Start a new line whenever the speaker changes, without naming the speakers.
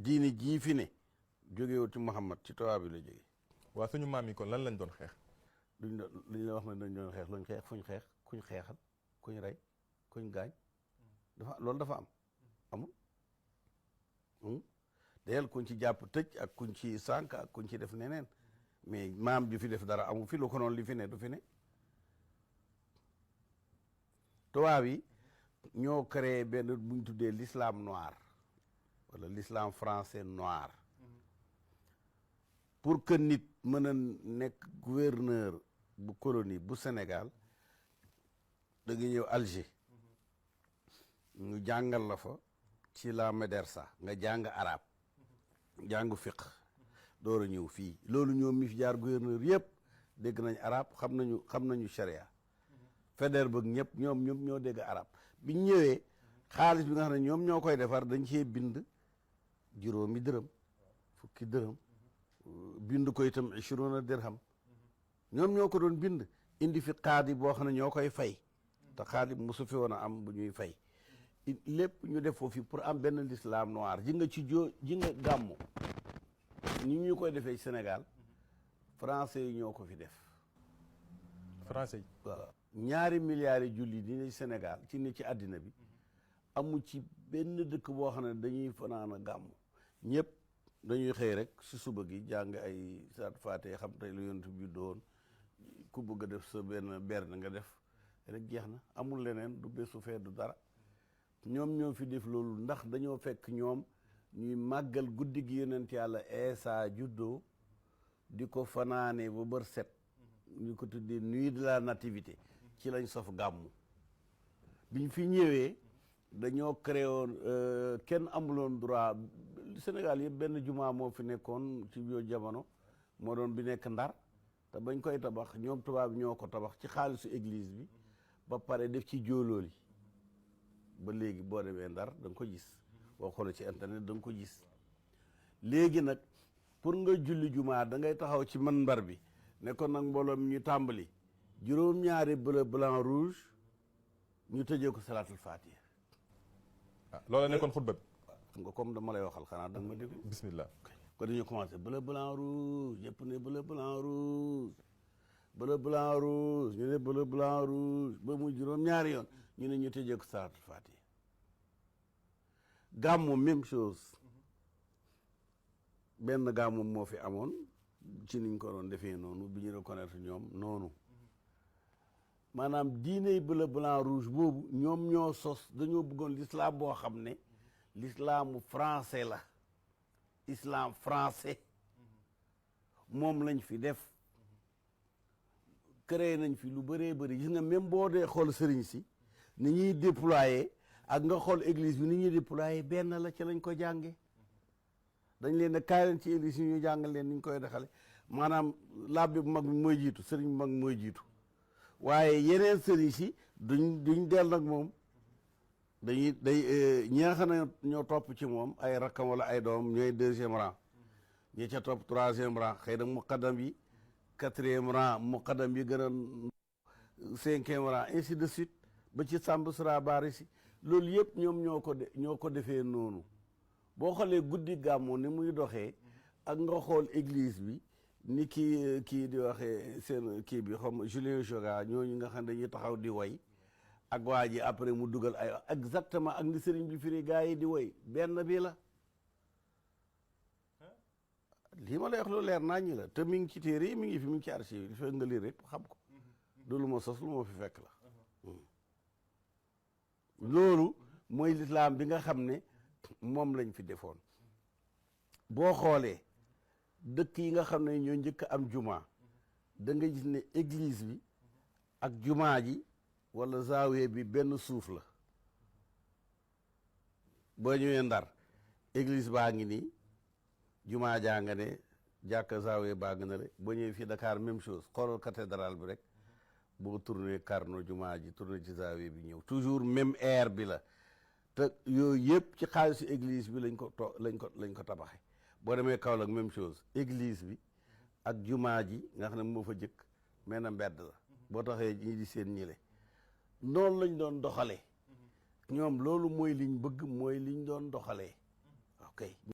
diini jii fi ne jógewul ci Muhammad ci tubaab bi la jóge.
waa suñu maam yi kon lan lañ doon xeex.
duñ doon li ñu wax ne dañ doon xeex luñ xeex fuñ xeex kuñ xeexal kuñ rey kuñ gaañ loolu dafa am amul dayel kuñ ci jàpp tëj ak kuñ ci sànk ak kuñ ci def neneen mais maam ju fi def dara amul fi lu ko noonu li fi ne du fi ne. tubaab yi ñoo créé benn buñ tuddee l'islam noir wala l'islam français noir pour que nit mën a nekk gouverneur bu colonie bu Sénégal da nga ñëw Alger ñu jàngal la fa ci la médersa nga jàng arab jàng fiqh door a ñëw fii loolu ñoom mi fi jaar gouverneur yëpp dégg nañ arab xam nañu charia fédère bëgg ñëpp ñoom ñoo dégg arab biñ ñëwee xaalis bi nga xam ne ñoom ñoo koy defar dañ cee bind juróomi dërëm fukki dërëm bind ko itam 20 dirham ñoom ñoo ko doon bind indi fi xaadi boo xam ne ñoo koy fay te xaadi mosu fi woon a am bu ñuy fay lépp ñu def foofu pour am benn l'islam noir ji nga gàmmu ñu koy defee Sénégal français yi ñoo ko fi def.
français yi
waaw 2 milliards yi julli di ne Sénégal ci àddina bi amu ci benn dëkk boo xam ne dañuy fanaan a gàmmu ñëpp dañuy xëy rek si suba gi jàng ay saat faate xam tey lu yonent bi doon ku bëgg a def sa benn berne nga def rek jeex na amul leneen du bésu fee du dara ñoom ñoo fi def loolu ndax dañoo fekk ñoom ñuy màggal guddi gi yonent yàlla Eesa juddoo di ko fanaane ba bër set ñu ko tuddee nuit de la nativité ci lañ sof gàmmu biñ fi ñëwee dañoo créé woon kenn amuloon droit Sénégal yëpp benn jumaa moo fi nekkoon ci biir jamono moo doon bi nekk Ndar te bañ koy tabax ñoom tubaab ñoo ko tabax ci xaalisu église bi ba pare def ci jóolooli ba léegi boo demee Ndar da nga ko gis boo xoolee ci internet da nga ko gis léegi nag pour nga julli jumaa da ngay taxaw ci manbar bi ne kon nag mbooloo mi ñu tàmbali juróom-ñaari bleu blanc rouge ñu tëjee ko salaatul fatiha.
loola nekkoon xutba bi.
xam nga comme dama lay waxal xanaa da nga ma déglu.
bismillah.
kon dañu commencé bleu blanc rouge ñëpp ne bleu blanc rouge bleu blanc rouge ñu ne bleu blanc rouge ba mu juróom-ñaari yoon ñu ne ñu tëjee ko salaatul fatiha. gàmmu même chose benn gàmmu moo fi amoon ci niñ ko doon defee noonu bi ñu reconnaître ñoom noonu maanaam diiney bleu blanc rouge boobu ñoom ñoo sos dañoo bëggoon l'islam boo xam ne l'islamu français la islam français moom lañ fi def créé nañ fi lu bëree bëri gis nga même boo dee xool sëriñ si ni ñuy déployer ak nga xool église bi ni ñuy déployer benn la ci lañ ko jànge dañ leen ne kaay leen ci église yi ñu jàngal leen ni ñu koy dexale maanaam labbe bu mag bi mooy jiitu sëriñ bu mag mooy jiitu waaye yeneen sëriñ si duñ del nag moom ñi nga xam ne ñoo topp ci moom ay rakkam wala ay doom ñooy 2e rang ñi ca topp 3e rang xëy na muqaddam yi 4e rang muqaddam yi gën a 5e rang ainsi de suite ba ci Samb Sura Baari si loolu yëpp ñoom ñoo ko defee noonu boo xoolee guddi gàmmu ni muy doxee ak nga xool église bi ni kii di waxee seen kii bi xam Julien Joga ñooñu nga xam ne dañuy taxaw di way ak waa ji après mu dugal ay exactement ak ni sëriñ bi firi gaa yi di way benn bi la lii ma lay wax lu leer naa ñi la te mi ngi ci téere yi mi ngi fi mi ngi ci archive yi fekk nga lire rek xam ko du lu ma sos lu ma fi fekk la loolu mooy lislaam bi nga xam ne moom lañ fi defoon boo xoolee dëkk yi nga xam ne ñoo njëkk am jumaa da nga gis ne église bi ak jumaa ji wala zaawiya bi benn suuf la boo ñëwee Ndar église baa ngi nii jumaa jaa nga ne jàkka zaawiya baa nga ne rek boo ñëwee fii Dakar même chose xoolal cathédrale bi rek boo tourné Carnot jumaa ji tourné ci zaawiya bi ñëw toujours même air bi la te yooyu yëpp ci xaalisu église bi lañ ko tabaxe boo demee Kaolack même chose église bi ak jumaa ji nga xam ne moo fa jëkk mais na mbedd la boo taxee ñi di seen ñile noonu lañ doon doxalee ñoom loolu mooy liñ bëgg mooy liñ doon doxalee ok